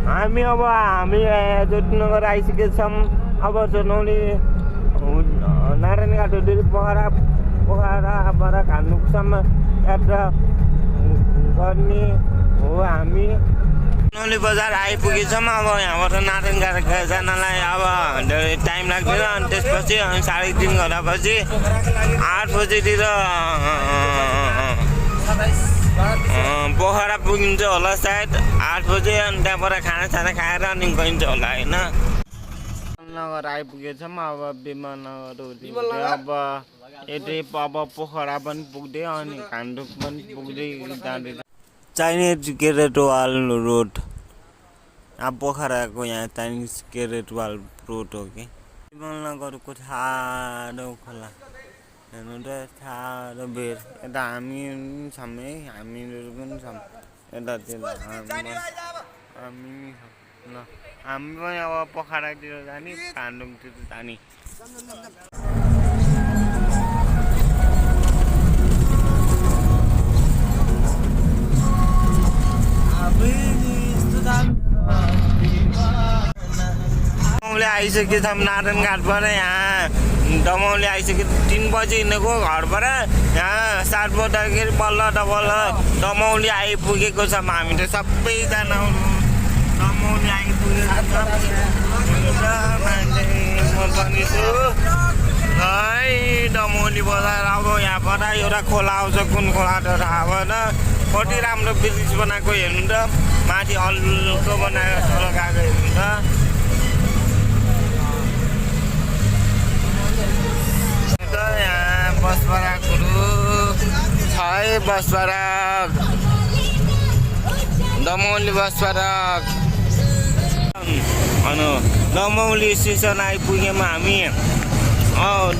हामी जोतनगर आइसकेका छौँ। अब चनौली नारायणघाट पोखराबाट घान्डुकसम्म यात्रा गर्ने हो। हामी चनौली बजार आइपुगेछौँ। अब यहाँबाट नारायणघाट जानलाई अब धेरै टाइम लाग्दैन। अनि त्यसपछि 3:30 घन्टापछि 8 बजेतिर पोखरा पुगिन्छ होला सायद 8 बजे। अनि त्यहाँबाट खानासाना खाएर अनि गइन्छ होला होइन। विमलनगर आइपुगेछौँ। अब विमलनगर अब यति अब पोखरा पनि पुग्दै अनि घान्डुक पनि पुग्दै जाँदैछ। चाइनिज ग्रेट वाल रोड अब पोखराको यहाँ चाइनिज ग्रेट वाल रोड हो कि। विमलनगरको ठाडो खोला हेर्नु त, ठाडो बेर। यता हामी छौँ है, हामीहरू पनि छौँ यतातिर। हामी पनि अब पोखरातिर जाने, घान्डुकतिर जाने। दमौली आइसकेको छौँ नारायणघाटबाट। यहाँ दमौली आइसक्यो। 3 बजी हिँडेको घरबाट यहाँ 7 बज्दाखेरि बल्ल दमौली आइपुगेको छौँ। हामी त सबैजना दमौली आइपुगेको छौँ। म पनि छु है दमौली बजार। अब यहाँबाट एउटा खोला आउँछ, कुन खोला त थाहा भएन। कति राम्रो ब्रिज बनाएको हेर्नु त, माथि हल्को बनाएर लगाएको हेर्नु त। यहाँ बस बराकहरू छ है, बस बराक दमौली बस बराक। दमौली स्टेसन आइपुग्यौँ हामी।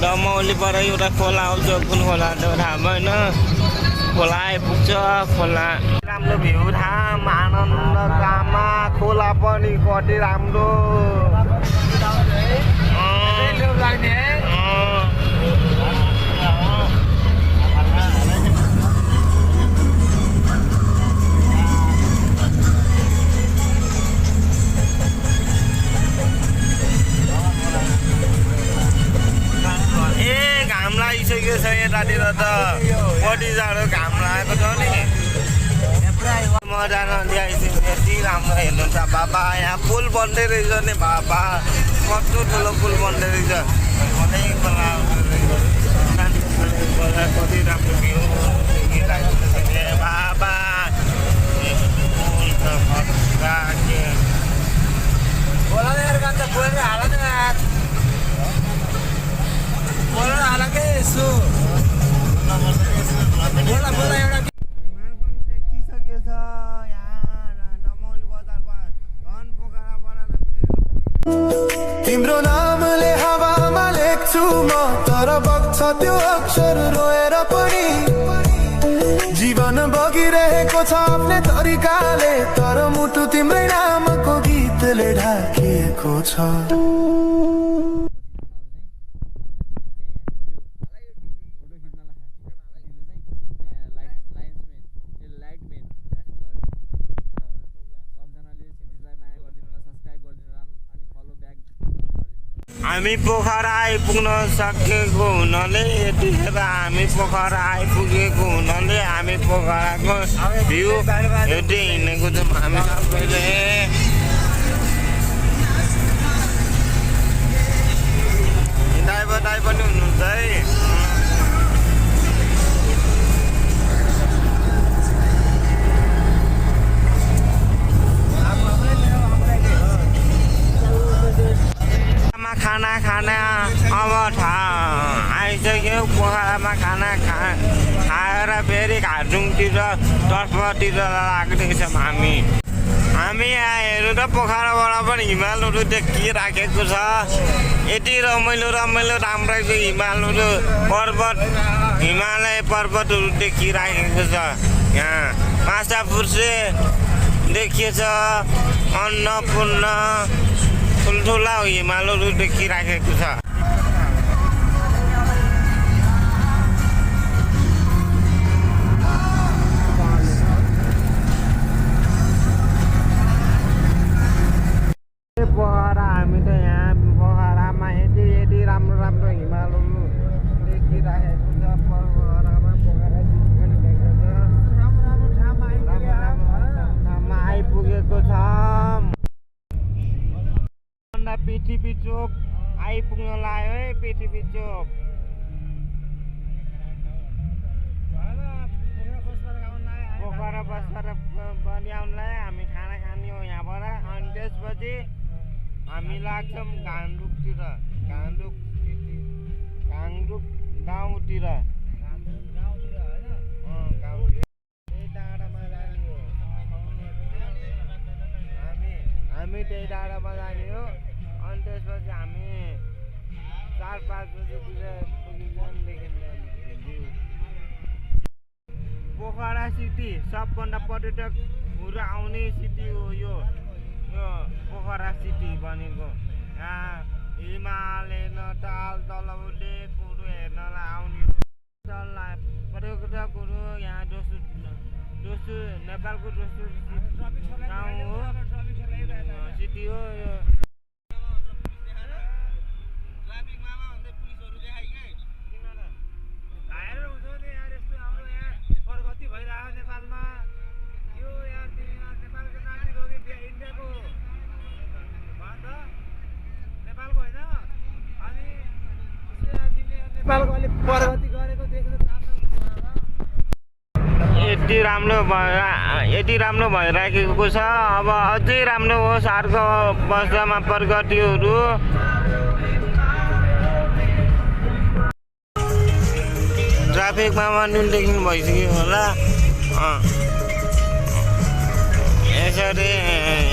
दमौलीबाट एउटा खोला आउँछ, कुन खोला त थाहा भएन। खोला आइपुग्छ। खोला राम्रो भ्यू ठाम आनन्दकामा खोला पनि कति राम्रो। घाम लागिसकेको छ यतातिर त, कति जाडो घाम लागेको छ नि। मजा नदिआइसक्यो। यति राम्रो हेर्नु त बाबा। यहाँ पुल बन्दै रहेछ नि बाबा, कस्तो ठुलो पुल बन्दै रहेछ। कति राम्रो भ्यू बाबा। तिम्रो नामले हावामा लेख्छु म, तर बग्छ त्यो अक्षर रोएर पनि। जीवन बगिरहेको छ आफ्नै तरिकाले, तर मुटु तिम्रै नामको गीतले ढाकिएको छ। हामी पोखरा आइपुग्न सकेको हुनाले, यतिखेर हामी पोखरा आइपुगेको हुनाले हामी पोखराको भ्यू हेर्दै हिँडेको छौँ हामी सबैले। दाइ पनि हुनुहुन्छ है। खाना अब आइसक्यो। पोखरामा खाना खाएर फेरि घाटुङतिर तर्फतिर लाग्दैछौँ हामी। यहाँ हेर्नु त पोखराबाट पनि हिमालहरू देखिराखेको छ। यति रमाइलो राम्रो हिमालहरू हिमालय पर्वतहरू देखिराखेको छ। यहाँ माछापुच्छ्रे देखिएछ, अन्नपूर्ण ठुल्ठुला हिमालहरू देखिराखेको छ। हामीलाई पृथ्वी चोक आइपुग्न लाग्यो है। पृथ्वी चोक पोखरा बसबाट पनि आउनलाई हामी खाना खाने हो यहाँबाट। अनि त्यसपछि हामी लाग्छौँ घान्द्रुकतिर, घान्द्रुक गाउँतिर। हामी त्यही डाँडामा जाने हो। अनि त्यसपछि हामी 4-5 बजीतिर पुगिन्छौँ। पोखरा सिटी सबभन्दा पर्यटकहरू आउने सिटी हो यो पोखरा सिटी भनेको। यहाँ हिमाल हेर्न, ताल तलौले कुरो हेर्नलाई आउने हो। पर्यटकहरू यहाँ दोस्रो नेपालको दोस्रो गाउँ हो, सिटी हो यो। यति राम्रो भइराखेको छ। अब अझै राम्रो होस् अर्को वर्षमा प्रगतिहरू। ट्राफिकमा पनि देखिनु भइसक्यो होला।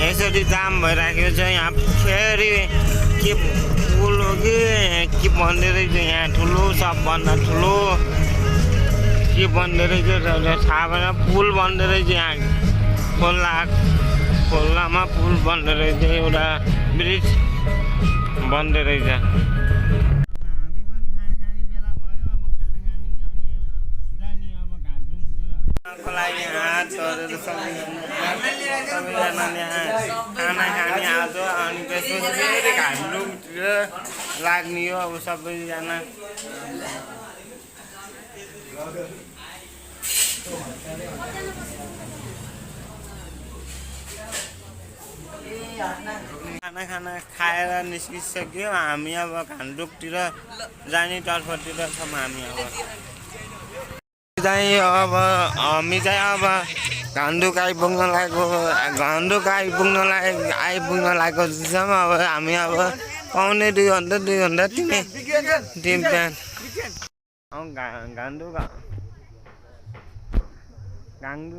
यसरी जाम भइराखेको छ यहाँ। फेरि के पुल हो कि बन्दै रहेछ यहाँ, ठुलो सबभन्दा ठुलो के बन्दै रहेछ थाहा भएन। पुल बन्दै रहेछ यहाँ, खोलामा पुल बन्दै रहेछ, एउटा ब्रिज बन्दै रहेछ। खाना खाने आज अनि त्यसपछि फेरि घान्द्रुकतिर लाग्ने हो अब सबैजना। खाना खाएर निस्किसक्यो हामी। अब घान्द्रुकतिर जाने तर्फतिर छौँ हामी। अब हामी चाहिँ अब घान्द्रुक आइपुग्न लागेको छौँ। अब हामी अब पाउने 2 घन्टा 3 बिहान घान्द्रुक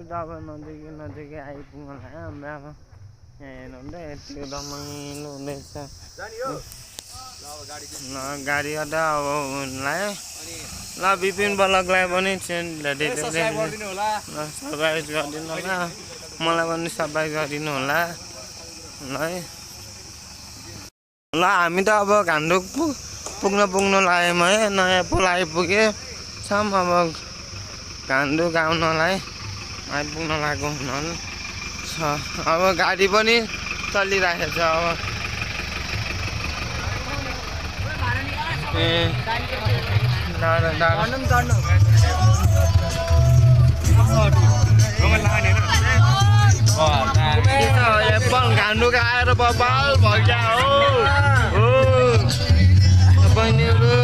त अब नजिकै आइपुग्न लाग्यो। हामी अब यहाँ हेर्नु यति रमाइलो हुँदैछ। गाडी त अब लाग्यो। ल विपिन ब्लगलाई पनि सब्सक्राइब गरिदिनु होला, मलाई पनि सब्सक्राइब गरिदिनु होला। ल हामी त अब घान्द्रुक पुग्न लाग्यौँ है। नयाँ पुल आइपुगे छौँ। अब घान्द्रुक आउनलाई आइपुग्न लागेको छ। अब गाडी पनि चलिरहेको छ। अब घान्द्रुक आएर बबाल भइया हो बहिनीहरू।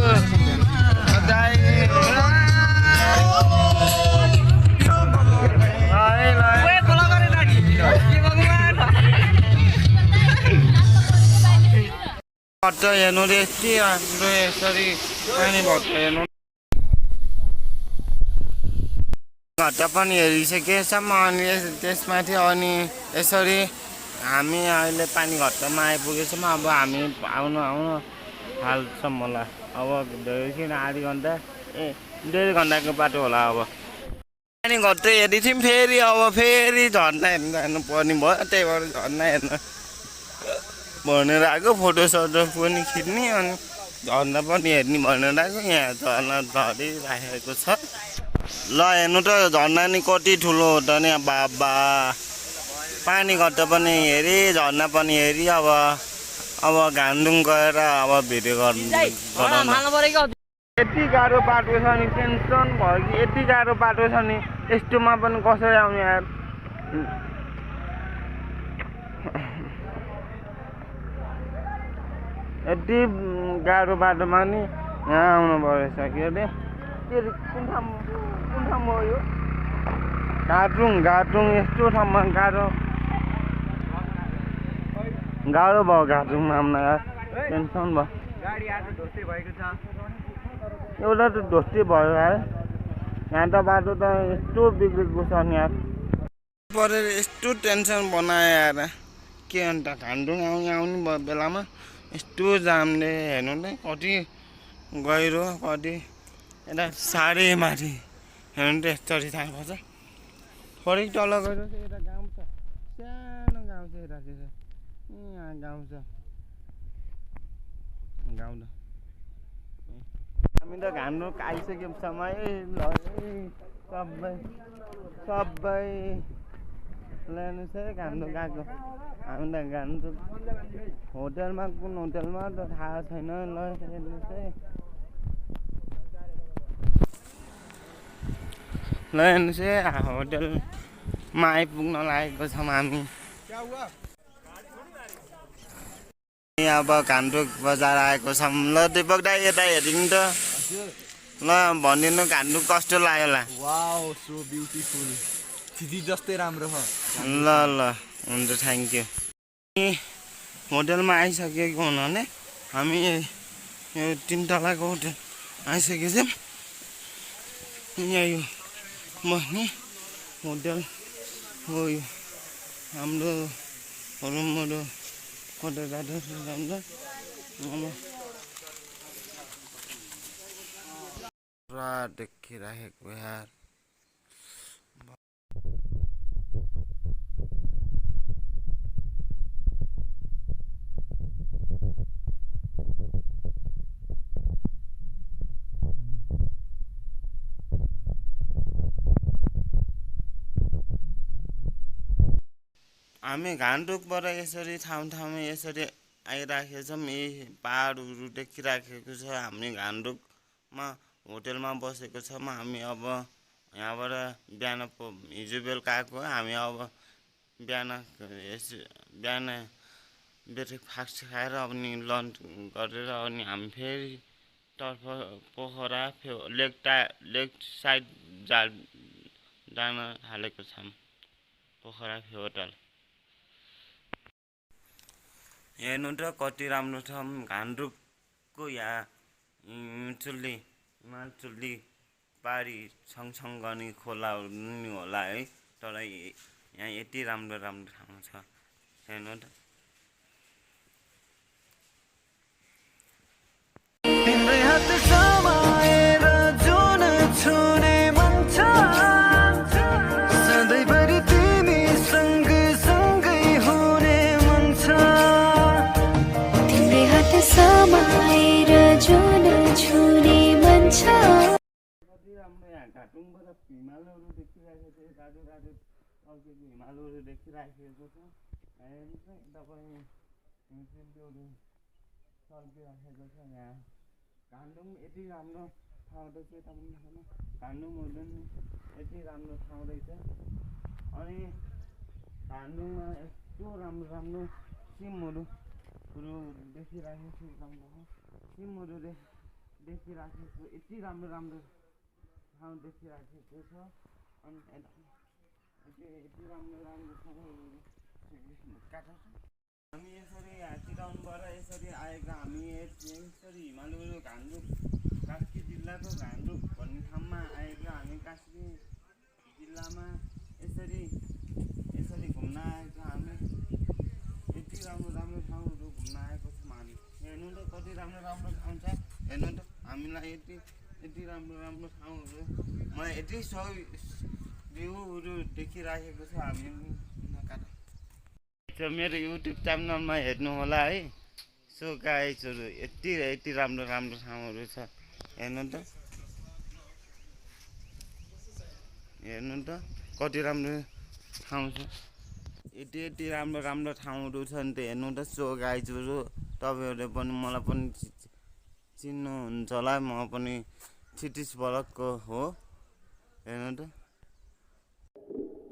भट्ट हेर्नु यति राम्रो यसरी पानी भट्ट हेर्नु। घट्ट पनि हेरिसकेछौँ। अनि त्यसमाथि अनि यसरी हामी अहिले पानी घट्टमा आइपुगेछौँ। अब हामी आउनु थाल्छौँ होला। अब धेरै आधी घन्टा 1.5 घन्टाको बाटो होला। अब पानी घट्ट हेरिथ्यौँ, फेरि अब फेरि झर्ना हेर्नु जानुपर्ने भयो। त्यही भएर झर्ना हेर्न भनेर आएको, फोटोसोटो पनि खिच्ने अनि झर्ना पनि हेर्ने भनेर आएको। यहाँ झर्ना झरिराखेको छ। ल हेर्नु त झर्ना नि कति ठुलो हो त नि बाबा। पानी घट्ट पनि हेरी, झर्ना पनि हेरी। अब घान्द्रुक गएर अब भिडियो गराउनु। यति गाह्रो बाटो छ नि, टेन्सन भयो कि यति गाह्रो बाटो छ नि। यस्तोमा पनि कसरी आउने यार। यति गाह्रो बाटोमा नि यहाँ आउनु परेछ के अरे कुन ठाउँ हो यो घाटुङ यस्तो ठाउँमा गाह्रो भयो घाटुङमा आउन यार टेन्सन भयो गाडी आज ढोस्टे भएको छ एउटा त ढोस्टे भयो यार यहाँ त बाटो त यस्तो बिग्रेको छ नि यार परेर यस्तो टेन्सन बनायो यार के अन्त घाटुङ आउने बेलामा यस्तो जामले हेर्नु त कति गहिरो कति यता साह्रै माथि हेर्नु त यस्तरी थाहा पर्छ फरिक तल गएर चाहिँ यता गाउँ छ सानो गाउँ छ यतातिर यहाँ गाउँ छ गाउँ त हामी त घाम्रो आइसक्यौँ समय सबै ल्याउनु चाहिँ घाम्रो गएको हामी त घाम्रो होटलमा कुन होटलमा त थाहा छैन ल हेर्नु चाहिँ ल हेर्नु चाहिँ होटलमा आइपुग्न लागेको छौँ हामी अब घान्द्रुक बजार आएको छौँ ल दिपक दाइ यता हेरिदिनु त ल भनिदिनु घान्द्रुक कस्तो लाग्यो होला वाउ सो ब्युटिफुल सिधी जस्तै राम्रो छ ल ल हुन्छ थ्याङ्क यू होटलमा आइसकेको हुनाले हामी यो 3 तलाको होटल आइसकेको छौँ यहाँ यो बस्ने होटल हो यो हाम्रो रुमहरू फोटोग्राफर राम्रो पुरा देखिराखेको यार हामी घान्द्रुकबाट यसरी ठाउँमा यसरी आइराखेको छौँ यही पहाडहरू देखिराखेको छ हामी घान्द्रुकमा होटलमा बसेको छौँ हामी अब यहाँबाट बिहान हिजो बेलुका आएको हामी अब बिहान ब्रेकफास्ट खाएर अनि लन्च गरेर अनि हामी फेरि तर्फ पोखरा लेक साइड जान थालेको छौँ पोखरा होटल हेर्नु त कति राम्रो छ घान्द्रुकको यहाँ चुल्ली पारी सँगसँग गर्ने खोलाहरू नि होला है तर यहाँ यति राम्रो ठाउँ छ हेर्नु त तिम्रै हात समाएर जुन छुने मन छ सधैँभरि तिमी सँगै हुने मन छ तिम्रै हात समाएर जुन छुने मन छ कति राम्रो यहाँ घाटुङबाट हिमालहरू देखिरहेको छ रातो तल्केको हिमालहरू देखिराखेको छ तपाईँ तल्किराखेको छ यहाँ घान्द्रुक यति राम्रो ठाउँ रहेछ तपाईँले घान्द्रुक होटल यति राम्रो ठाउँ रहेछ अनि घान्द्रुकमा यस्तो राम्रो सिमहरू देखिराखेको छु सिमहरू देखिराखेको यति राम्रो ठाउँ देखिराखेको छ अनि यति राम्रो ठाउँहरू हामी यसरी चितवनबाट यसरी आएका हामी यसरी हिमालयहरू घान्द्रुक कास्की जिल्लाको घान्द्रुक भन्ने ठाउँमा आएका हामी कास्की जिल्लामा यसरी घुम्न आएका हामी यति राम्रो ठाउँहरू घुम्न आएको छौँ हामी हेर्नु त कति राम्रो ठाउँ छ हेर्नु त हामीलाई यति राम्रो ठाउँहरू मलाई यति भ्यूहरू देखिराखेको छ हामी मेरो युट्युब च्यानलमा हेर्नु होला है सो गाइजहरू यति राम्रो ठाउँहरू छ हेर्नु त कति राम्रो ठाउँ छ यति राम्रो ठाउँहरू छ नि त हेर्नु त सो गाइजहरू तपाईँहरूले पनि मलाई पनि चिन्नुहुन्छ होला म पनि क्षितिज भ्लगको हो हेर्नु त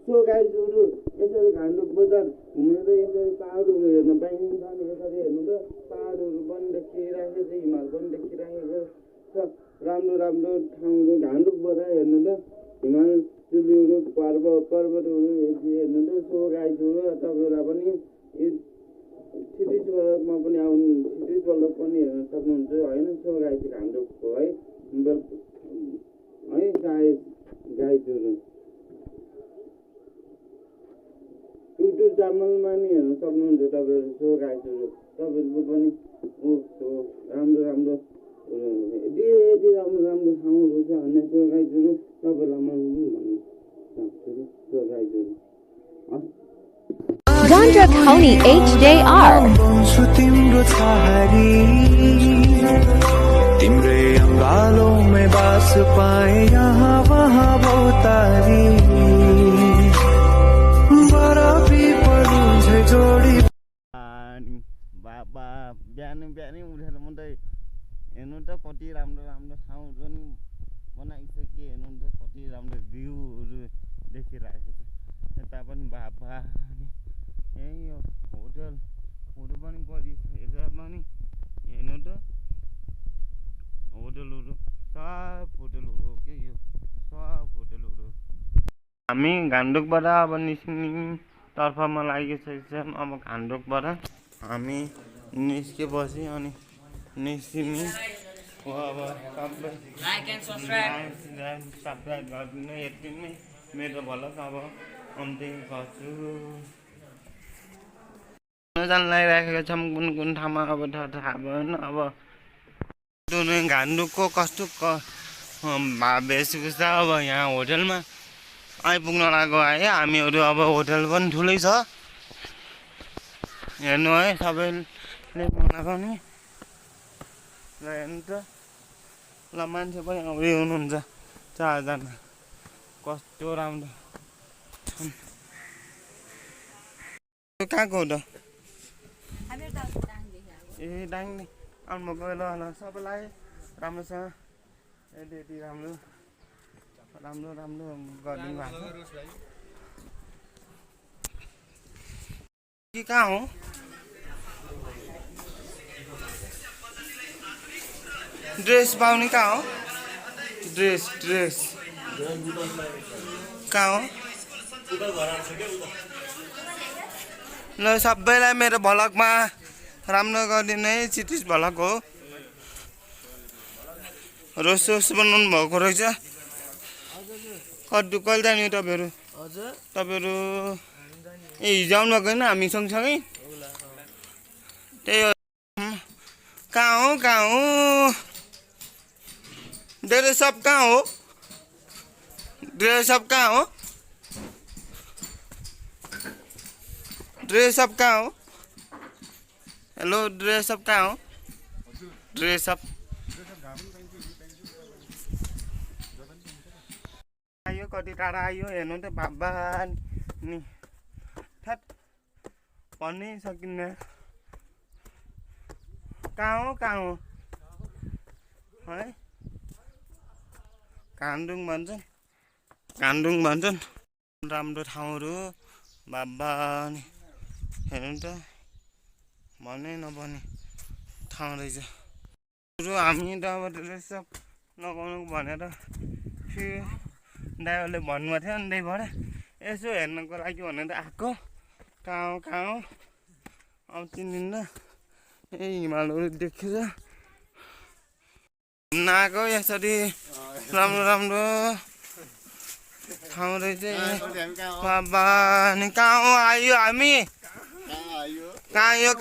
सो गाइजहरू यसरी घान्द्रुक बजार घुमेर यसरी पहाडहरू हेर्न पाइन्छ अनि यसरी हेर्नु त पहाडहरू पनि गान्तोकमा पनि आउनु सिटिजबाट पनि हेर्न सक्नुहुन्छ होइन सो गाई चाहिँ गान्तोकको है है गाईहरू युट्युब च्यानलमा नि हेर्न सक्नुहुन्छ तपाईँहरू सो गाईहरू तपाईँहरूको पनि राम्रो राम्रो यति राम्रो राम्रो ठाउँहरू छ भने सो गाईहरू तपाईँलाई म भन्नु सक्छु सो गाईहरू Gandra County HJR. बोल्छु तिम्रो छहारी तिम्रै अंगालों में बास पाए यहाँ वहाँ बहुतारी बराबी पढुँ झै जोडी बाबा बिहानै उठेर मात्रै हेर्नु त कति राम्रो राम्रो ठाउँहरू नि बनाइसके हेर्नु त कति राम्रो भ्यूहरू देखिरहेको छ यता पनि बाबा यही हो होटलहरू पनि गरिसकेर पनि हेर्नु त होटलहरू सब होटलहरू हो के यो सब होटलहरू हामी गान्तोकबाट अब निस्किने तर्फमा लागिसकेको छौँ अब गान्तोकबाट हामी निस्केपछि अनि निस्किने हो अब सबै सब्सक्राइब गरिदिनु यति नै मेरो भलक अब अन्त्य गर्छु जान लागिरहेको छौँ कुन ठाउँमा अब थाहा भएन अब गान्तोकको कस्तो वेशभूषा अब यहाँ होटलमा आइपुग्न लाग्यो है हामीहरू अब होटल पनि ठुलै छ हेर्नु है सबैले बनाएको ल हेर्नु त ल मान्छे पनि आउँदै हुनुहुन्छ 4 जना कस्तो राम्रो कहाँको हो त ए डाङ्गे आउनु भएको ल सबैलाई राम्रोसँग यति राम्रो गरिदिनु भएको कि कहाँ हो ड्रेस पाउने कहाँ हो ड्रेस कहाँ हो ल सबैलाई मेरो भलकमा राम्रो गरिदिनु है क्षितिज भलक हो रोस बनाउनु भएको रहेछ कहिले जाने तपाईँहरू ए हिजो आउनु भएको होइन हामी सँगसँगै त्यही हो कहाँ हो ड्रेस अप कहाँ हो ड्रेस अप कहाँ हो हेलो ड्रेस अप कहाँ हो ड्रेस अप आयो कति टाढा आयो हेर्नु त बाबा नि थट भन्नै सकिन्न कहाँ हो है कान्दुङ भन्छन् राम्रो ठाउँहरू बाबा नि हेर्नु त भन्नै नपर्ने ठाउँ रहेछ हामी त अब ड्रेस अप लगाउनु भनेर ड्राइभरले भन्नुभएको थियो नि त्यहीबाट यसो हेर्नको लागि भनेर आएको कहाँ हो अब चिनिन्न ए हिमालहरू देखेछ नआएको यसरी राम्रो ठाउँ रहेछ बाबा नि कहाँ हो आयो हामी कहाँ यो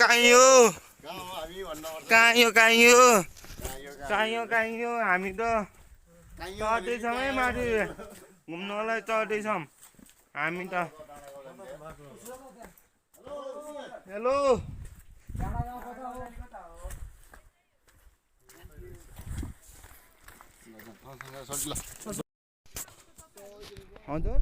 हामी त चढ्दैछौँ है माथि घुम्नलाई चढ्दैछौँ हामी त हेलो हजुर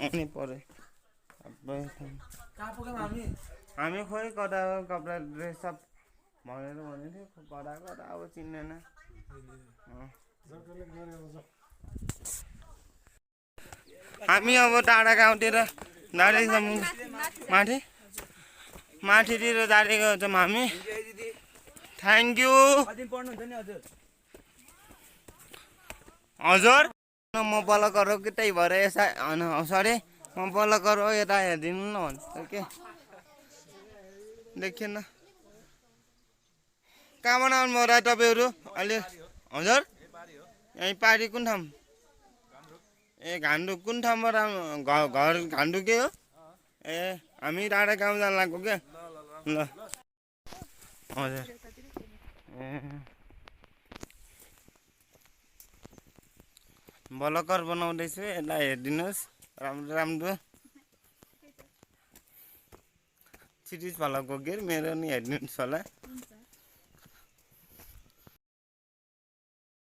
आउने परे कहाँ पुग्यौँ हामी हामी खोइ कता कपडा ड्रेस सब भनेर भनेको थियो कता कता अब चिन्दैन हामी अब टाढा गाउँतिर जाँदैछौँ माथि माथितिर जाँदैको छौँ हामी थ्याङ्क यू पढ्नुहुन्छ नि हजुर हजुर म बलकर हो कि त्यही भएर यसो सरी म बलकर हो यता हेरिदिनु न भन्छ के देखिएन कहाँबाट आउनुभयो र तपाईँहरू अहिले हजुर यहीँ पारी कुन ठाउँ ए घान्डु कुन ठाउँबाट घर घान्डुकै हो ए हामी टाढा गाउँ जान लाग्यो क्या ल हजुर ए बलकर बनाउँदैछु यसलाई हेरिदिनुहोस् राम्रो राम्रो सिरिज फलोको के मेरो नि हेरिदिनुहोस् होला